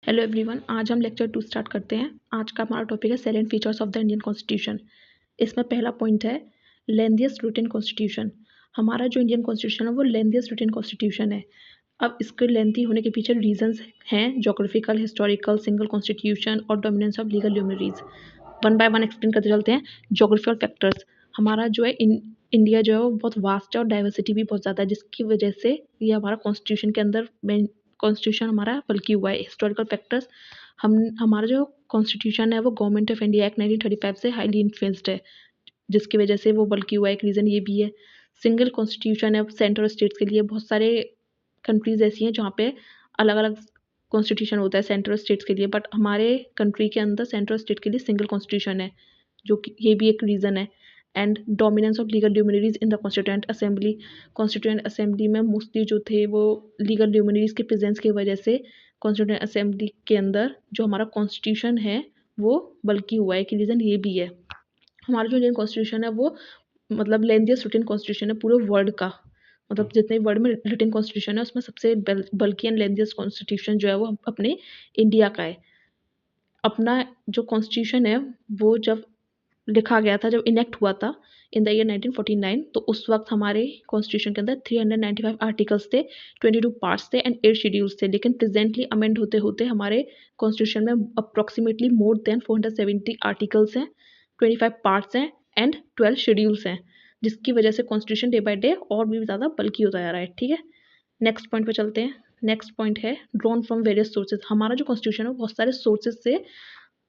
Hello everyone, आज हम lecture 2 start करते हैं। आज का हमारा टॉपिक है salient features of the Indian constitution. इसमें पहला पॉइंट है लेंथीएस्ट रिटन कॉन्स्टिट्यूशन। हमारा जो इंडियन कॉन्स्टिट्यूशन है वो लेंथीएस्ट रिटन कॉन्स्टिट्यूशन है। अब इसके लेंथी होने के पीछे रीजंस हैं जोग्राफिकल, हिस्टोरिकल, सिंगल कॉन्स्टिट्यूशन और dominance of legal luminaries. One by one explain करते चलते हैं। जोग्राफिकल फैक्टर्स, हमारा जो है इंडिया जो है वो बहुत वास्ट है और डाइवर्सिटी भी बहुत ज़्यादा है, जिसकी वजह से ये हमारा कॉन्स्टिट्यूशन के अंदर कॉन्स्टिट्यूशन हमारा बल्कि हुआ है। हिस्टोरिकल फैक्टर्स, हमारा जो कॉन्स्टिट्यूशन है वो गवर्नमेंट ऑफ इंडिया एक्ट 1935 से हाईली इन्फ्लुएंस्ड है, जिसकी वजह से वो बल्कि हुआ है। एक रीज़न ये भी है। सिंगल कॉन्स्टिट्यूशन है सेंट्रल स्टेट्स के लिए। बहुत सारे कंट्रीज़ ऐसी हैं जहाँ पे अलग अलग कॉन्स्टिट्यूशन होता है सेंट्रल स्टेट्स के लिए, बट हमारे कंट्री के अंदर सेंट्रल स्टेट के लिए सिंगल कॉन्स्टिट्यूशन है, जो कि ये भी एक रीज़न है। And dominance of legal luminaries in the constituent assembly. Constituent assembly में मोस्टली जो थे वो लीगल ल्यूमिनरीज के प्रेजेंस की वजह से कॉन्स्टिट्यूएंट असेंबली के अंदर जो हमारा कॉन्स्टिट्यूशन है वो बल्कि हुआ है। कि रीज़न ये भी है। हमारा जो इंडियन कॉन्स्टिट्यूशन है वो मतलब लेंथीएस्ट रिटन कॉन्स्टिट्यूशन है पूरे वर्ल्ड का। मतलब जितने वर्ल्ड में रिटन कॉन्स्टिट्यूशन है उसमें सबसे बल्कि एंड लेंथीएस्ट कॉन्स्टिट्यूशन जो है वो अपने इंडिया का है। अपना जो कॉन्स्टिट्यूशन है वो जब लिखा गया था, जब इनेक्ट हुआ था इन द ईयर 1949, तो उस वक्त हमारे कॉन्स्टिट्यूशन के अंदर 395 आर्टिकल्स थे, 22 पार्ट्स थे एंड 8 शेड्यूल्स थे। लेकिन प्रेजेंटली अमेंड होते होते हमारे कॉन्स्टिट्यूशन में अप्रॉक्सीमेटली मोर देन 470 आर्टिकल्स हैं, 25 पार्ट्स हैं एंड 12 शेड्यूल्स हैं, जिसकी वजह से कॉन्स्टिट्यूशन डे बाय डे और भी ज़्यादा बल्कि होता जा रहा है। ठीक है, नेक्स्ट पॉइंट पे चलते हैं। नेक्स्ट पॉइंट है ड्रॉन फ्रॉम वेरियस सोर्सेज। हमारा जो कॉन्स्टिट्यूशन है वो बहुत सारे सोर्सेज से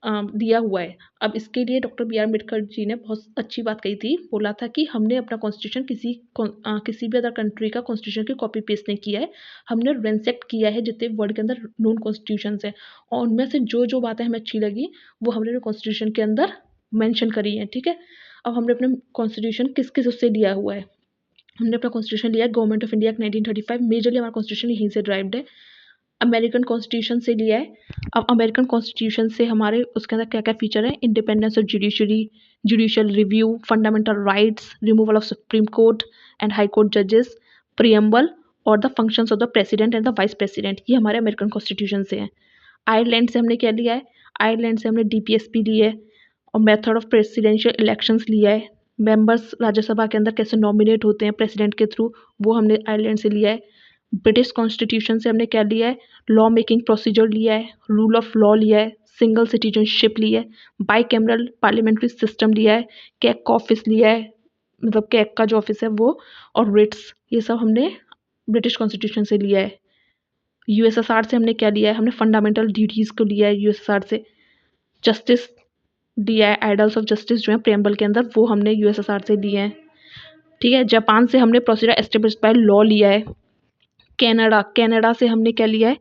दिया हुआ है। अब इसके लिए doctor B are Ambedkar ji ने बहुत अच्छी बात कही थी। बोला था कि हमने अपना कॉन्स्टिट्यूशन किसी भी अदर कंट्री का कॉन्स्टिट्यूशन की कॉपी पेस्ट नहीं किया है। हमने रेंसेक्ट किया है जितने वर्ल्ड के अंदर नोन कॉन्स्टिट्यूशन है, और उनमें से जो जो बातें हमें अच्छी लगी वो हमने कॉन्स्टिट्यूशन के अंदर मैंशन करी है। ठीक है, अब हमने अपना कॉन्स्टिट्यूशन किस किस उससे लिया हुआ है। हमने अपना कॉन्स्टिट्यूशन लिया है गवर्नमेंट ऑफ इंडिया 1935। मेजरली हमारा कॉन्स्टिट्यूशन यहीं से ड्राइव्ड है। अमेरिकन कॉन्स्टिट्यूशन से लिया है। अब अमेरिकन कॉन्स्टिट्यूशन से हमारे उसके अंदर क्या क्या फीचर है। Independence of judiciary, judicial review, fundamental rights, removal of supreme court and high court जजेस, प्रियम्बल और the functions of the president and the vice president. ये हमारे अमेरिकन कॉन्स्टिट्यूशन से है। आयरलैंड से हमने क्या लिया है। आयरलैंड से हमने डीपीएसपी ली है और मेथड ऑफ प्रेसिडेंशियल इलेक्शंस लिया है। मेंबर्स राज्यसभा के अंदर कैसे नॉमिनेट होते हैं प्रेसिडेंट के थ्रू, वो हमने आयरलैंड से लिया है। ब्रिटिश कॉन्स्टिट्यूशन से हमने क्या लिया है। लॉ मेकिंग प्रोसीजर लिया है, रूल ऑफ लॉ लिया है, सिंगल सिटीजनशिप लिया है, बाई कैमरल पार्लियामेंट्री सिस्टम लिया है, कैग का ऑफिस लिया है, मतलब कैग का जो ऑफिस है वो, और रिट्स, ये सब हमने ब्रिटिश कॉन्स्टिट्यूशन से लिया है। यूएसएसआर से हमने क्या लिया है। हमने फंडामेंटल ड्यूटीज़ को लिया है यूएसएसआर से। जस्टिस दिया है, आइडल्स ऑफ जस्टिस जो है प्रेम्बल के अंदर, वो हमने यूएसएसआर से लिए हैं। ठीक है, जापान से हमने प्रोसीजर एस्टेब्लिश्ड बाय लॉ लिया है। कनाडा से हमने क्या लिया है।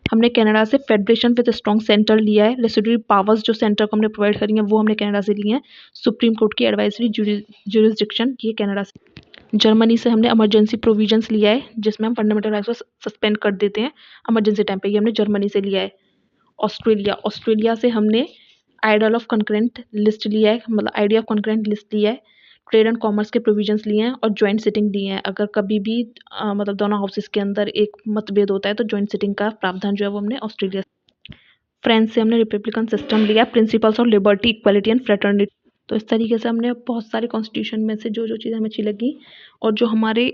हमने कनाडा से फेडरेशन विद स्ट्रॉन्ग सेंटर लिया है। रेसिडुअरी पावर्स जो सेंटर को हमने प्रोवाइड करी हैं वो हमने कनाडा से लिए हैं। सुप्रीम कोर्ट की एडवाइजरी जुरिस्डिक्शन ये कनाडा से। जर्मनी से हमने इमरजेंसी प्रोविजंस लिया है, जिसमें हम फंडामेंटल राइट्स को सस्पेंड कर देते हैं इमरजेंसी टाइम पे। ये हमने जर्मनी से लिया है। ऑस्ट्रेलिया से हमने आइडल ऑफ कंकरेंट लिस्ट लिया है, मतलब आइडिया ऑफ कंकरेंट लिस्ट लिया है। ट्रेड एंड कॉमर्स के प्रोविजंस लिए हैं और जॉइंट सिटिंग लिए हैं। अगर कभी भी मतलब दोनों हाउसेस के अंदर एक मतभेद होता है तो जॉइंट सिटिंग का प्रावधान जो है वो हमने ऑस्ट्रेलिया। फ्रांस से हमने रिपब्लिकन सिस्टम लिया, principles of liberty, equality and fraternity. तो इस तरीके से हमने बहुत सारे कॉन्स्टिट्यूशन में से जो जो चीज़ें हमें अच्छी लगी और जो हमारे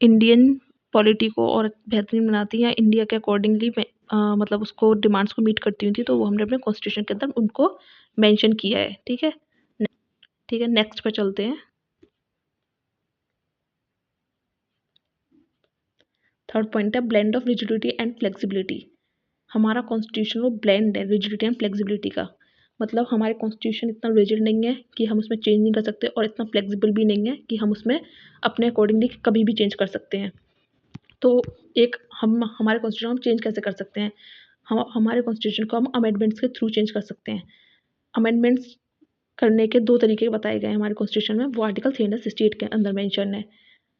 इंडियन पॉलिटी को और बेहतरीन बनाती हैं, इंडिया के अकॉर्डिंगली मतलब उसको डिमांड्स को मीट करती हुई थी, तो वो हमने अपने कॉन्स्टिट्यूशन के अंदर उनको मेंशन किया है। ठीक है, ठीक है, नेक्स्ट पे चलते हैं। थर्ड पॉइंट है blend of rigidity and flexibility. हमारा कॉन्स्टिट्यूशन वो ब्लेंड है रिजिडिटी एंड फ्लेक्सिबिलिटी का। मतलब हमारे कॉन्स्टिट्यूशन इतना रिजिड नहीं है कि हम उसमें चेंज नहीं कर सकते, और इतना फ्लेक्सिबल भी नहीं है कि हम उसमें अपने अकॉर्डिंगली कभी भी चेंज कर सकते हैं। तो एक हम हमारे कॉन्स्टिट्यूशन हम चेंज कैसे कर सकते हैं। हम हमारे कॉन्स्टिट्यूशन को हम अमेंडमेंट्स के थ्रू चेंज कर सकते हैं। अमेंडमेंट्स करने के दो तरीके बताए गए हैं हमारे कॉन्स्टिट्यूशन में, वो आर्टिकल 368 के अंदर मेंशन है।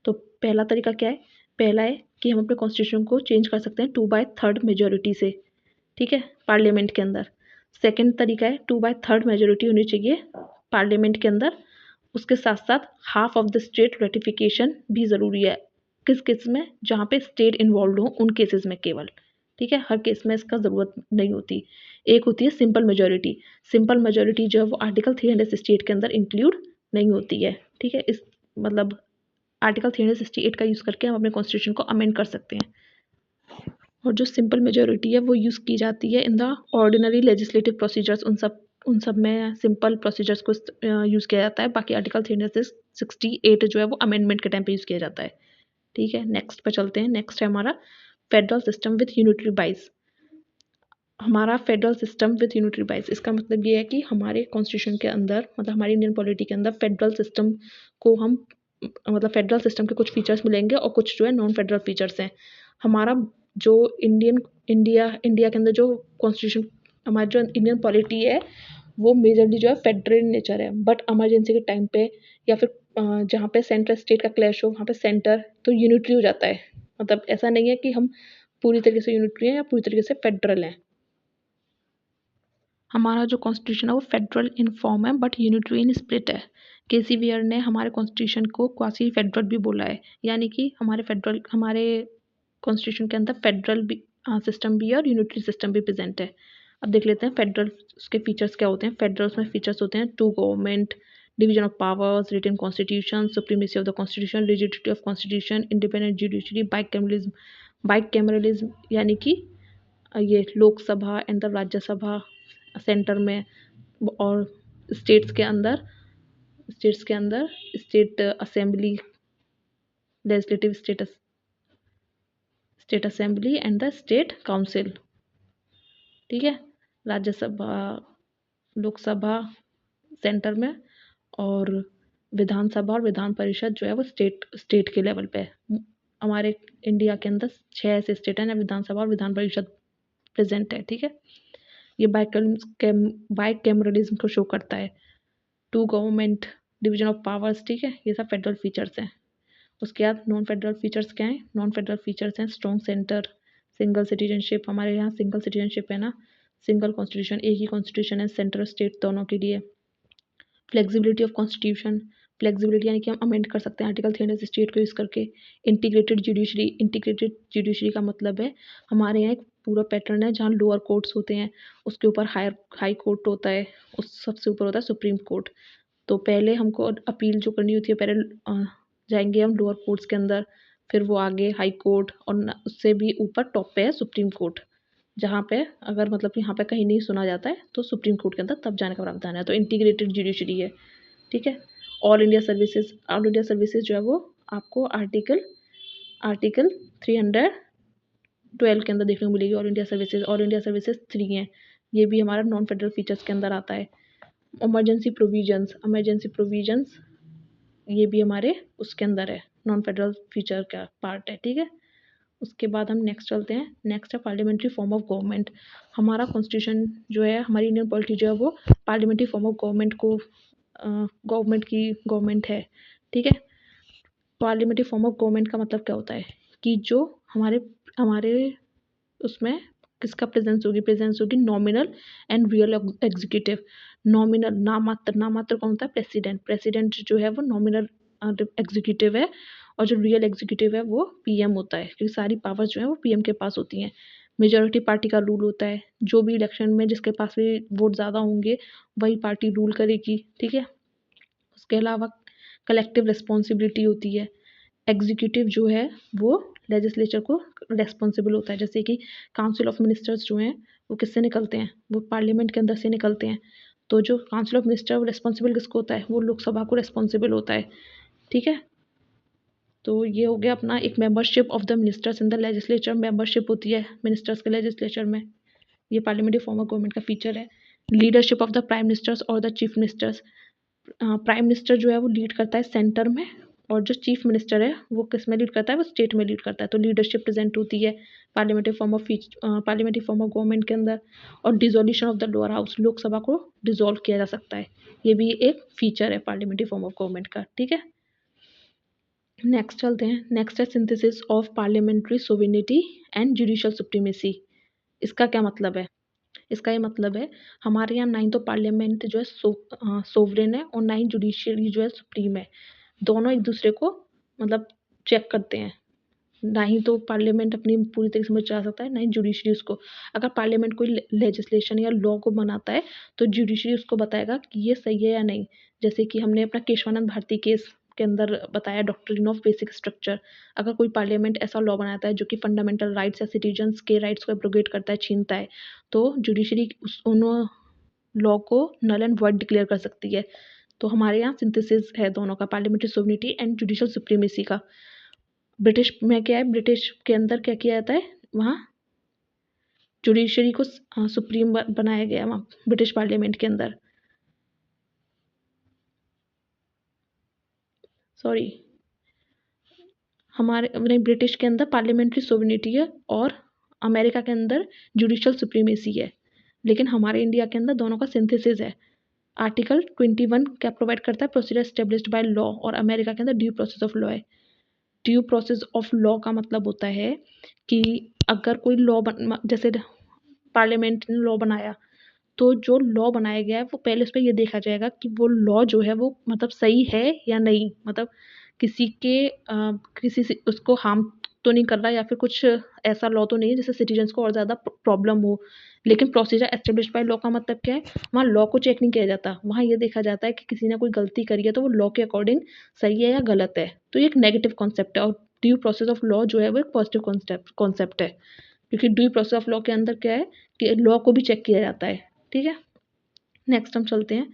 तो पहला तरीका क्या है। पहला है कि हम अपने कॉन्स्टिट्यूशन को चेंज कर सकते हैं 2/3 मेजोरिटी से। ठीक है, पार्लियामेंट के अंदर। सेकंड तरीका है 2/3 मेजोरिटी होनी चाहिए पार्लियामेंट के अंदर। उसके साथ साथ half of the state ratification भी ज़रूरी है। किस केस में, जहाँ पे स्टेट इन्वॉल्व हो उन केसेस में केवल। ठीक है, हर केस में इसका ज़रूरत नहीं होती। एक होती है सिंपल मेजॉरिटी। सिंपल मेजॉरिटी जो है वो आर्टिकल 368 के अंदर इंक्लूड नहीं होती है। ठीक है, इस मतलब आर्टिकल 368 का यूज़ करके हम अपने कॉन्स्टिट्यूशन को अमेंड कर सकते हैं। और जो सिंपल मेजॉरिटी है वो यूज़ की जाती है in the ordinary legislative procedures, उन सब में सिंपल प्रोसीजर्स को यूज़ किया जाता है। बाकी आर्टिकल 368 जो है वो अमेंडमेंट के टाइम पे यूज़ किया जाता है। ठीक है, नेक्स्ट पे चलते हैं। नेक्स्ट है हमारा फेडरल सिस्टम विथ यूनिटरी बाइस। हमारा फेडरल सिस्टम विथ यूनिटरी बाइस, इसका मतलब ये है कि हमारे कॉन्स्टिट्यूशन के अंदर, मतलब हमारी इंडियन पॉलिटी के अंदर फेडरल सिस्टम को हम मतलब फेडरल सिस्टम के कुछ फीचर्स मिलेंगे और कुछ जो है नॉन फेडरल फीचर्स हैं। हमारा जो इंडिया के अंदर जो कॉन्स्टिट्यूशन, हमारी जो इंडियन पॉलिटी है वो मेजरली जो है फेडरल नेचर है। बट इमरजेंसी के टाइम पे या फिर जहाँ पे सेंटर स्टेट का क्लैश हो वहाँ पे सेंटर तो यूनिटरी हो जाता है। मतलब ऐसा नहीं है कि हम पूरी तरीके से यूनिटरी हैं या पूरी तरीके से फेडरल हैं। हमारा जो कॉन्स्टिट्यूशन है वो फेडरल इन फॉर्म है बट यूनिटरी इन स्प्रिट है। केसी वियर ने हमारे कॉन्स्टिट्यूशन को क्वासी फेडरल भी बोला है, यानी कि हमारे कॉन्स्टिट्यूशन के अंदर फेडरल भी सिस्टम भी है और यूनिटरी सिस्टम भी प्रेजेंट है। अब देख लेते हैं फेडरल उसके फीचर्स क्या होते हैं। फेडरल में फीचर्स होते हैं two government, division of powers, written constitution, supremacy of the constitution, rigidity of constitution, independent judiciary, bicameralism यानी कि ये Lok Sabha and the Rajya Sabha centre में, और स्टेट्स के अंदर state assembly, legislative state assembly and the state council. ठीक है, राज्यसभा, लोकसभा सेंटर में, और विधानसभा और विधान परिषद जो है वो स्टेट के लेवल पे है। हमारे इंडिया के अंदर 6 ऐसे स्टेट हैं जहाँ विधानसभा और विधान परिषद प्रेजेंट है। ठीक है, ये बाइकैमरलिज्म को शो करता है। Two government, division of powers, ठीक है, ये सब फेडरल फीचर्स हैं। उसके बाद नॉन फेडरल फीचर्स क्या हैं? नॉन फेडरल फीचर्स हैं स्ट्रॉन्ग सेंटर, सिंगल सिटीजनशिप, हमारे यहाँ सिंगल सिटीजनशिप है ना, सिंगल कॉन्स्टिट्यूशन, एक ही कॉन्स्टिट्यूशन है सेंट्रल स्टेट दोनों के लिए। फ्लेक्सिबिलिटी ऑफ कॉन्स्टिट्यूशन, फ्लेक्सिबिलिटी यानी कि हम अमेंड कर सकते हैं आर्टिकल 368 को यूज़ करके। इंटीग्रेटेड जुडिशरी का मतलब है हमारे यहाँ एक पूरा पैटर्न है जहाँ लोअर कोर्ट्स होते हैं, उसके ऊपर हाई कोर्ट होता है, उस सबसे ऊपर होता है सुप्रीम कोर्ट। तो पहले हमको अपील जो करनी होती है, पहले जाएंगे हम लोअर कोर्ट्स के अंदर, फिर वो आगे हाई कोर्ट, और उससे भी ऊपर टॉप पे है सुप्रीम कोर्ट, जहाँ पे अगर मतलब यहाँ पे कहीं नहीं सुना जाता है तो सुप्रीम कोर्ट के अंदर तब जाने का प्रावधान है। तो इंटीग्रेटेड जुडिशरी है। ठीक है, ऑल इंडिया सर्विसेज जो है वो आपको आर्टिकल 312 के अंदर देखने को मिलेगी। ऑल इंडिया सर्विसेज 3 हैं, ये भी हमारा नॉन फेडरल फीचर्स के अंदर आता है। इमरजेंसी प्रोविजंस ये भी हमारे उसके अंदर है, नॉन फेडरल फीचर का पार्ट है। ठीक है, उसके बाद हम नेक्स्ट चलते हैं। नेक्स्ट है पार्लियामेंट्री फॉर्म ऑफ गवर्नमेंट। हमारा कॉन्स्टिट्यूशन जो है, हमारी इंडियन पॉलिटी जो है वो पार्लियामेंट्री फॉर्म ऑफ गवर्नमेंट को गवर्नमेंट है। ठीक है, पार्लियामेंट्री फॉर्म ऑफ गवर्नमेंट का मतलब क्या होता है कि जो हमारे हमारे उसमें किसका प्रेजेंस होगी nominal and real executive. Nominal, नामात्र कौन होता है? प्रेसिडेंट जो है वो नॉमिनल एग्जीक्यूटिव है, और जो रियल एग्जीक्यूटिव है वो पीएम होता है, क्योंकि सारी पावर्स जो है वो पीएम के पास होती हैं। मेजॉरिटी पार्टी का रूल होता है, जो भी इलेक्शन में जिसके पास भी वोट ज़्यादा होंगे वही पार्टी रूल करेगी। ठीक है, उसके अलावा कलेक्टिव रिस्पॉन्सिबिलिटी होती है। एग्जीक्यूटिव जो है वो लेजिस्लेचर को रेस्पॉन्सिबल होता है, जैसे कि काउंसिल ऑफ मिनिस्टर्स जो हैं वो किससे निकलते हैं? वो पार्लियामेंट के अंदर से निकलते हैं। तो जो काउंसिल ऑफ मिनिस्टर वो रेस्पॉन्सिबल किसको होता है? वो लोकसभा को रेस्पॉन्सिबल होता है। ठीक है, तो ये हो गया अपना एक membership of the ministers in the legislature, membership होती है मिनिस्टर्स के लेजिस्लेचर में, ये पार्लियामेंट्री फॉर्म ऑफ गवर्नमेंट का फीचर है। Leadership of the prime ministers और the chief ministers, prime minister जो है वो लीड करता है सेंटर में, और जो चीफ मिनिस्टर है वो किस में लीड करता है? वो स्टेट में लीड करता है। तो लीडरशिप प्रेजेंट होती है पार्लियामेंट्री फॉर्म ऑफ गवर्नमेंट के अंदर। और dissolution of the lower house, Lok Sabha को डिसॉल्व किया जा सकता है, ये भी एक फीचर है पार्लियामेंट्री फॉर्म ऑफ गवर्नमेंट का। ठीक है, नेक्स्ट चलते हैं। नेक्स्ट है synthesis of parliamentary sovereignty and judicial supremacy. इसका क्या मतलब है? इसका ये मतलब है हमारे यहाँ ना ही तो पार्लियामेंट जो है सोवरेन है, और ना ही जुडिशियरी जो है सुप्रीम है। दोनों एक दूसरे को मतलब चेक करते हैं, ना ही तो पार्लियामेंट अपनी पूरी तरीके से चला सकता है, ना ही जुडिशरी उसको। अगर पार्लियामेंट कोई लेजिस्लेशन या लॉ को बनाता है तो जुडिशरी उसको बताएगा कि ये सही है या नहीं। जैसे कि हमने अपना केशवानंद भारती केस के अंदर बताया, डॉक्ट्रिन ऑफ बेसिक स्ट्रक्चर। अगर कोई पार्लियामेंट ऐसा लॉ बनाता है जो कि फंडामेंटल राइट्स या सिटीजन्स के राइट्स को एब्रोगेट करता है, छीनता है, तो जुडिशरी उन लॉ को नल एंड वॉइड डिक्लेयर कर सकती है। तो हमारे यहाँ सिंथेसिस है दोनों का, parliamentary sovereignty and judicial supremacy का। ब्रिटिश में क्या है, ब्रिटिश के अंदर क्या किया जाता है, वहाँ जुडिशरी को सुप्रीम बनाया गया वहाँ ब्रिटिश पार्लियामेंट के अंदर। सॉरी, हमारे नहीं, ब्रिटिश के अंदर पार्लियामेंट्री सोवरेनिटी है और अमेरिका के अंदर जुडिशियल सुप्रीमेसी है। लेकिन हमारे इंडिया के अंदर दोनों का सिंथेसिस है। आर्टिकल 21 क्या प्रोवाइड करता है, प्रोसीजर एस्टेब्लिश्ड बाय लॉ, और अमेरिका के अंदर ड्यू प्रोसेस ऑफ लॉ है। ड्यू प्रोसेस ऑफ लॉ का मतलब होता है कि अगर कोई लॉ जैसे पार्लियामेंट ने लॉ बनाया, तो जो लॉ बनाया गया है वो पहले उस पर ये देखा जाएगा कि वो लॉ जो है वो मतलब सही है या नहीं, मतलब किसी के किसी से उसको हार्म तो नहीं कर रहा, या फिर कुछ ऐसा लॉ तो नहीं है जिससे सिटीजन्स को और ज़्यादा प्रॉब्लम हो। लेकिन प्रोसीजर एस्टेब्लिश बाय लॉ का मतलब क्या है, वहाँ लॉ को चेक नहीं किया जाता, वहाँ ये देखा जाता है कि किसी ने कोई गलती करी है तो वो लॉ के अकॉर्डिंग सही है या गलत है। तो ये एक नेगेटिव कॉन्सेप्ट है, और ड्यू प्रोसेस ऑफ लॉ जो है वो एक पॉजिटिव कॉन्सेप्ट है, क्योंकि ड्यू प्रोसेस ऑफ लॉ के अंदर क्या है कि लॉ को भी चेक किया जाता है। ठीक है, नेक्स्ट हम चलते हैं।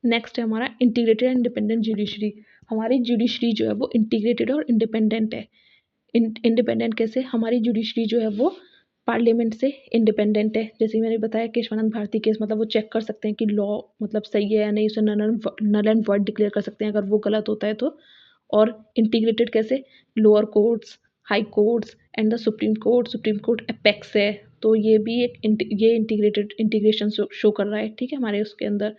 नेक्स्ट है हमारा इंटीग्रेटेड एंड इंडिपेंडेंट जुडिशरी। हमारी जुडिशरी जो है वो इंटीग्रेटेड और इंडिपेंडेंट है। इंडिपेंडेंट कैसे, हमारी जुडिशरी जो है वो पार्लियामेंट से इंडिपेंडेंट है। जैसे मैंने बताया केशवानंद भारती केस, मतलब वो चेक कर सकते हैं कि लॉ मतलब सही है या नहीं, उसे नल एंड वॉइड डिक्लेयर कर सकते हैं अगर वो गलत होता है तो। और इंटीग्रेटेड कैसे, lower courts, high courts and the supreme court apex है, तो ये भी एक ये इंटीग्रेटेड इंटीग्रेशन शो कर रहा है। ठीक है, हमारे उसके अंदर।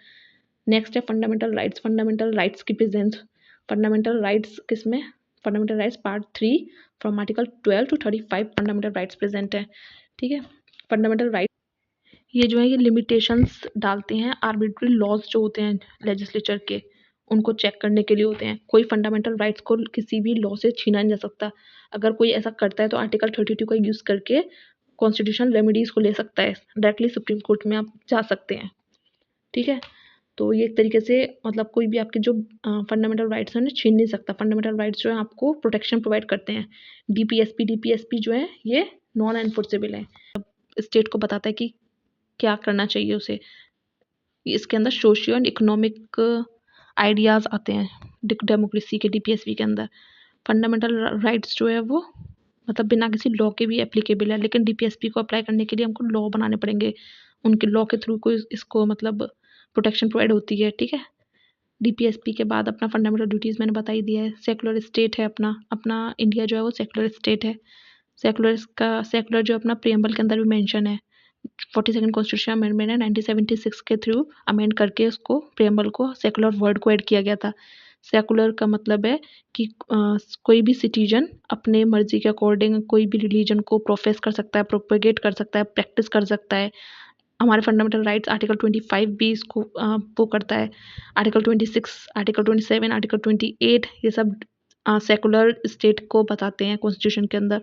नेक्स्ट है फंडामेंटल राइट्स। फंडामेंटल राइट्स की प्रेजेंस, फंडामेंटल राइट्स किसमें, fundamental rights part 3 from article 12 to 35 fundamental rights present है। ठीक है, फंडामेंटल राइट ये जो है ये लिमिटेशंस डालते हैं, आर्बिट्री लॉज जो होते हैं लेजिस्लेचर के, उनको चेक करने के लिए होते हैं। कोई फंडामेंटल राइट्स को किसी भी लॉ से छीना नहीं जा सकता। अगर कोई ऐसा करता है तो आर्टिकल 32 का यूज़ करके कॉन्स्टिट्यूशन रेमेडीज़ को ले सकता है, डायरेक्टली सुप्रीम कोर्ट में आप जा सकते हैं। ठीक है, तो ये एक तरीके से मतलब कोई भी आपके जो फंडामेंटल राइट्स हैं उन्हें छीन नहीं सकता। फंडामेंटल राइट्स जो है आपको प्रोटेक्शन प्रोवाइड करते हैं। डीपीएसपी जो है ये नॉन एनफोर्सेबल है, स्टेट को बताता है कि क्या करना चाहिए उसे। इसके अंदर सोशियो एंड इकोनॉमिक आइडियाज़ आते हैं डेमोक्रेसी के डीपीएसपी के अंदर। फंडामेंटल राइट्स जो है वो मतलब बिना किसी लॉ के भी एप्लीकेबल है, लेकिन डीपीएसपी को अप्लाई करने के लिए हमको लॉ बनाने पड़ेंगे, उनके लॉ के थ्रू कोई इसको मतलब प्रोटेक्शन प्रोवाइड होती है। ठीक है, डीपीएसपी के बाद अपना फंडामेंटल ड्यूटीज़ मैंने बता ही दिया है। सेकुलर स्टेट है अपना अपना इंडिया जो है वो सेकुलर स्टेट है। सेकुलर जो अपना प्रियम्बल के अंदर भी मेंशन है। 42nd कॉन्स्टिट्यूशन अमेंडमेंट है 1976 के थ्रू अमेंड करके उसको प्रियम्बल को सेकुलर वर्ड को ऐड किया गया था। सेकुलर का मतलब है कि कोई भी सिटीजन अपने मर्जी के अकॉर्डिंग कोई भी रिलीजन को प्रोफेस कर सकता है, प्रोपेगेट कर सकता है, प्रैक्टिस कर सकता है। हमारे फंडामेंटल राइट्स आर्टिकल 25 भी इसको वो करता है। आर्टिकल 26, आर्टिकल 27, आर्टिकल 28 ये सब सेकुलर स्टेट को बताते हैं कॉन्स्टिट्यूशन के अंदर।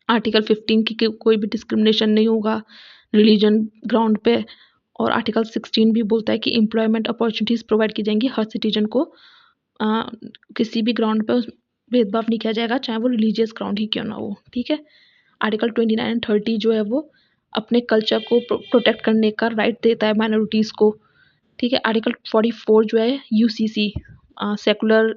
आर्टिकल 15 की कोई भी डिस्क्रिमिनेशन नहीं होगा रिलीजन ग्राउंड पे, और आर्टिकल 16 भी बोलता है कि एम्प्लॉयमेंट अपॉर्चुनिटीज़ प्रोवाइड की जाएंगी हर सिटीजन को, किसी भी ग्राउंड पे भेदभाव नहीं किया जाएगा, चाहे वो रिलीजियस ग्राउंड ही क्यों ना हो। ठीक है, आर्टिकल 29 एंड 30 जो है वो अपने कल्चर को प्रोटेक्ट करने का राइट देता है माइनॉरिटीज़ को। ठीक है, आर्टिकल 44 जो है यूसीसी सेकुलर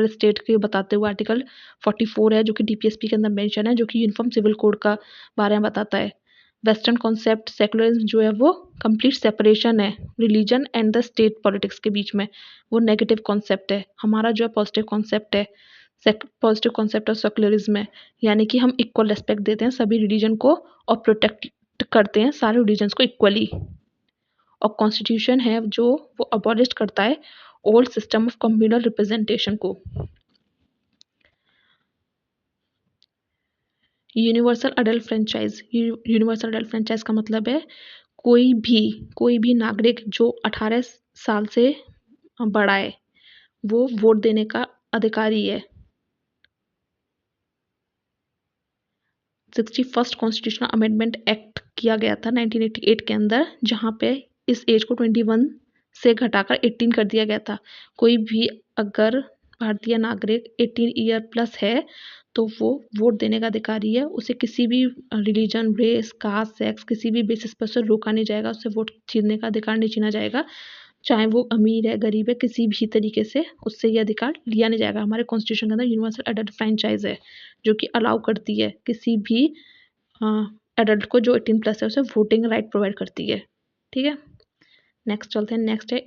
स्टेट के बताते हुए आर्टिकल 44 है, जो कि डीपीएसपी के अंदर मेंशन है, जो कि यूनिफॉर्म सिविल कोड का बारे में बताता है। वेस्टर्न कॉन्सेप्ट सेकुलरिज्म जो है वो कंप्लीट सेपरेशन है religion and the state politics के बीच में, वो नेगेटिव कॉन्सेप्ट है। हमारा जो है पॉजिटिव कॉन्सेप्ट है, पॉजिटिव कॉन्सेप्ट ऑफ सेकुलरिज्म है, यानी कि हम इक्वल रेस्पेक्ट देते हैं सभी रिलीजन को और प्रोटेक्ट करते हैं सारे रिलीजन्स को इक्वली। और कॉन्स्टिट्यूशन है जो वो अबॉलिश करता है old system of communal representation को। Universal adult franchise, universal adult franchise का मतलब है कोई भी नागरिक जो 18 साल से बड़ा है वो वोट देने का अधिकारी है। 61st कॉन्स्टिट्यूशनल अमेंडमेंट एक्ट किया गया था 1988 के अंदर, जहाँ पे इस एज को 21 से घटाकर 18 कर दिया गया था। कोई भी अगर भारतीय नागरिक 18 ईयर प्लस है तो वो वोट देने का अधिकारी है। उसे किसी भी रिलीजन, रेस, कास्ट, सेक्स किसी भी बेसिस पर उसे रोका नहीं जाएगा, उससे वोट छीनने का अधिकार नहीं छीना जाएगा। चाहे वो अमीर है, गरीब है, किसी भी तरीके से उससे ये अधिकार लिया नहीं जाएगा। हमारे कॉन्स्टिट्यूशन के अंदर यूनिवर्सल एडल्ट फ्रेंचाइज है जो कि अलाउ करती है किसी भी एडल्ट को जो 18 प्लस है उसे वोटिंग राइट प्रोवाइड करती है। ठीक है, नेक्स्ट चलते हैं। नेक्स्ट है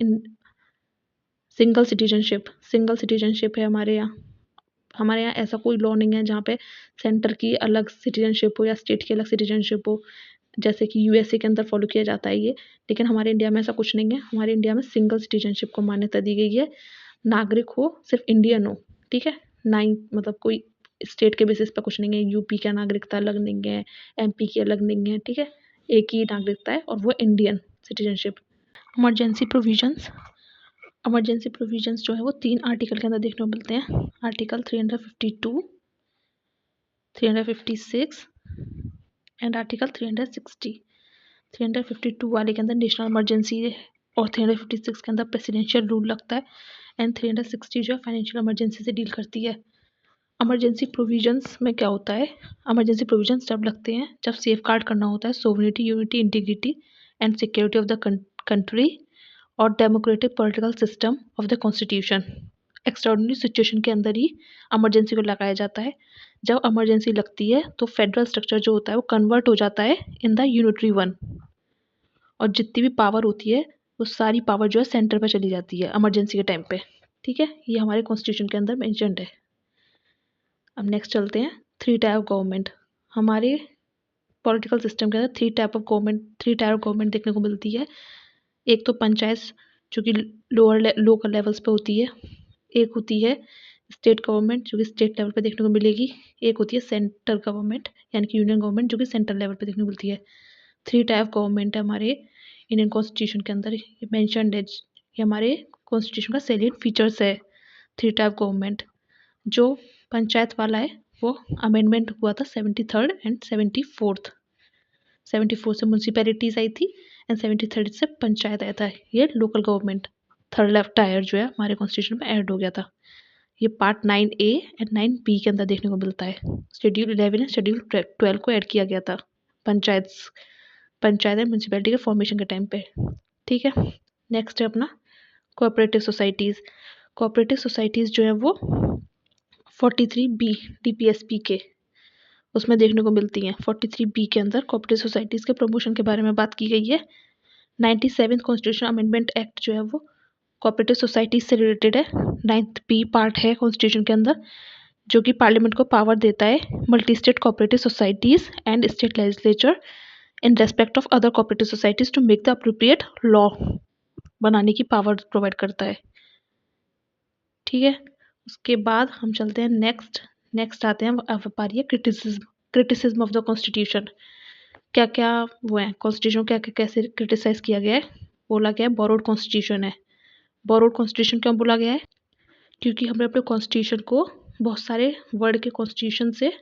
सिंगल सिटीजनशिप। सिंगल सिटीजनशिप है हमारे यहाँ ऐसा कोई लॉ नहीं है जहाँ पे सेंटर की अलग सिटीजनशिप हो या स्टेट की अलग सिटीजनशिप हो, जैसे कि यूएसए के अंदर फॉलो किया जाता है ये। लेकिन हमारे इंडिया में ऐसा कुछ नहीं है। हमारे इंडिया में सिंगल सिटीजनशिप को मान्यता दी गई है। नागरिक हो, सिर्फ इंडियन हो, ठीक है, ना ही मतलब कोई स्टेट के बेसिस पर कुछ नहीं है। यूपी का नागरिकता अलग नहीं है, एमपी की अलग नहीं है, ठीक है, एक ही नागरिकता है और वो Indian citizenship. Emergency provisions. Emergency provisions जो है वो 3 आर्टिकल के अंदर देखने को मिलते हैं। Article 352, 356 and article 360। 352 वाले के अंदर नेशनल इमरजेंसी है और 356 के अंदर प्रेसिडेंशियल रूल लगता है एंड 360 जो है फाइनेंशियल इमरजेंसी से डील करती है। इमरजेंसी प्रोविजंस में क्या होता है? इमरजेंसी प्रोविजंस जब लगते हैं जब सेफ गार्ड करना होता है sovereignty, unity, integrity and security of the country और democratic political system of the constitution. Extraordinary situation के अंदर ही इमरजेंसी को लगाया जाता है। जब इमरजेंसी लगती है तो फेडरल स्ट्रक्चर जो होता है वो कन्वर्ट हो जाता है इन द यूनिटरी वन, और जितनी भी पावर होती है वो सारी पावर जो है सेंटर पे चली जाती है इमरजेंसी के टाइम पे। ठीक है, ये हमारे कॉन्स्टिट्यूशन के अंदर मेंशन्ड है। अब नेक्स्ट चलते हैं। 3 टायर ऑफ गवर्नमेंट। हमारे पॉलिटिकल सिस्टम के अंदर 3 टायर ऑफ गवर्नमेंट देखने को मिलती है। एक तो पंचायत जो कि लोकल लेवल्स पे होती है, एक होती है स्टेट गवर्नमेंट जो कि स्टेट लेवल पे देखने को मिलेगी, एक होती है सेंट्रल गवर्नमेंट यानी कि यूनियन गवर्नमेंट जो कि सेंट्रल लेवल पे देखने को मिलती है। 3 टाइप गवर्नमेंट है हमारे इंडियन कॉन्स्टिट्यूशन के अंदर मेंशन्ड है। ये हमारे कॉन्स्टिट्यूशन का सैलिएंट फीचर्स है। 3 टाइप गवर्नमेंट। जो पंचायत वाला है वो अमेंडमेंट हुआ था 73rd एंड 74th। 74 से म्यूनसिपैलिटीज आई थी एंड 73rd से पंचायत आया था। ये local government third left tyre जो है हमारे कॉन्स्टिट्यूशन में ऐड हो गया था। ये पार्ट 9A एंड 9B के अंदर देखने को मिलता है। शेड्यूल 11 एंड शेड्यूल 12 को ऐड किया गया था पंचायत एंड म्यूनसिपैलिटी के फॉर्मेशन के टाइम पे। ठीक है, नेक्स्ट है अपना कोऑपरेटिव सोसाइटीज़। कोऑपरेटिव सोसाइटीज़ जो है वो 43B DPSP के उसमें देखने को मिलती हैं। 43B के अंदर कोऑपरेटिव सोसाइटीज़ के प्रमोशन के बारे में बात की गई है। 97th कॉन्स्टिट्यूशन अमेंडमेंट एक्ट जो है वो कोऑपरेटिव सोसाइटीज से रिलेटेड है। 9th B पार्ट है कॉन्स्टिट्यूशन के अंदर जो कि पार्लियामेंट को पावर देता है multi state cooperative societies and state legislature in respect of other cooperative societies to make the appropriate law बनाने की पावर प्रोवाइड करता है। ठीक है, उसके बाद हम चलते हैं नेक्स्ट आते हैं अब पारी है क्रिटिसिज्म ऑफ द कॉन्स्टिट्यूशन। क्या क्या वो है कॉन्स्टिट्यूशन, क्या क्या कैसे क्रिटिसाइज किया गया है? बोला गया है बोरोड कॉन्स्टिट्यूशन है। बोरोड कॉन्स्टिट्यूशन क्यों बोला गया है? क्योंकि हमने अपने कॉन्स्टिट्यूशन को बहुत सारे वर्ड के कॉन्स्टिट्यूशन से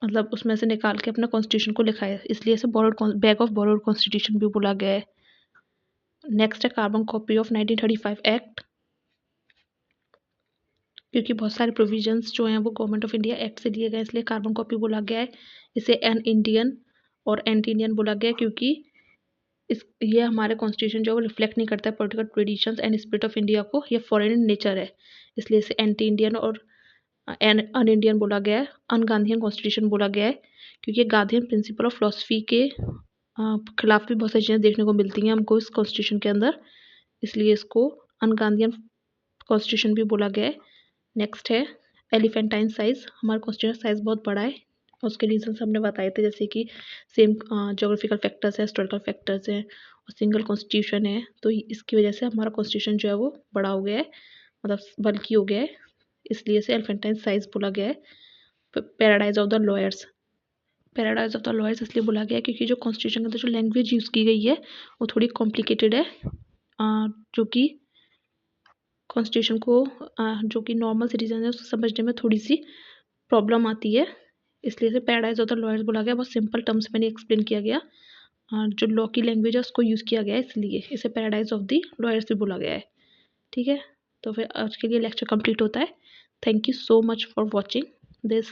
मतलब उसमें से निकाल के अपना कॉन्स्टिट्यूशन को लिखा है, इसलिए इसे बैक ऑफ बोरोड कॉन्स्टिट्यूशन भी बोला गया है। नेक्स्ट है कार्बन कॉपी ऑफ 1935 एक्ट। क्योंकि बहुत सारे प्रोविजंस जो हैं वो गवर्नमेंट ऑफ इंडिया एक्ट से लिए गए इसलिए कार्बन कॉपी बोला गया है। इसे एन इंडियन और एंटी इंडियन बोला गया है क्योंकि ये हमारे कॉन्स्टिट्यूशन जो रिफ्लेक्ट नहीं करता है political traditions and spirit of India को, ये फॉरेन इन नेचर है, इसलिए इसे एंटी इंडियन और अन इंडियन बोला गया है। अन गांधीयन कॉन्स्टिट्यूशन बोला गया है क्योंकि गांधीयन प्रिंसिपल ऑफ फिलॉसफी के खिलाफ भी बहुत सारी चीज़ें देखने को मिलती हैं हमको इस कॉन्स्टिट्यूशन के अंदर, इसलिए इसको अन गांधीयन कॉन्स्टिट्यूशन भी बोला गया है। नेक्स्ट है एलिफेंटाइन साइज। हमारा कॉन्स्टिट्यूशन साइज बहुत बड़ा है, उसके रीजंस हमने बताए थे जैसे कि सेम जोग्राफिकल फैक्टर्स है, हिस्टोरिकल फैक्टर्स हैं और सिंगल कॉन्स्टिट्यूशन है, तो इसकी वजह से हमारा कॉन्स्टिट्यूशन जो है वो बड़ा हो गया है, मतलब बल्कि हो गया है, इसलिए इसे एलिफेंटाइन साइज बोला गया है। Paradise of the lawyers. Paradise of the lawyers इसलिए बोला गया है क्योंकि जो कॉन्स्टिट्यूशन के अंदर जो लैंग्वेज यूज़ की गई है वो थोड़ी कॉम्प्लिकेटेड है, जो कि कॉन्स्टिट्यूशन को जो कि नॉर्मल सिटीजन है उसको समझने में थोड़ी सी प्रॉब्लम आती है, इसलिए इसे पैराडाइज ऑफ द लॉयर्स बोला गया। बहुत सिंपल टर्म्स में एक्सप्लेन किया गया। जो लॉ की लैंग्वेज है उसको यूज़ किया गया है, इसलिए इसे पैराडाइज ऑफ द लॉयर्स भी बोला गया है। ठीक है, तो फिर आज के लिए लेक्चर कंप्लीट होता है। Thank you so much for watching this.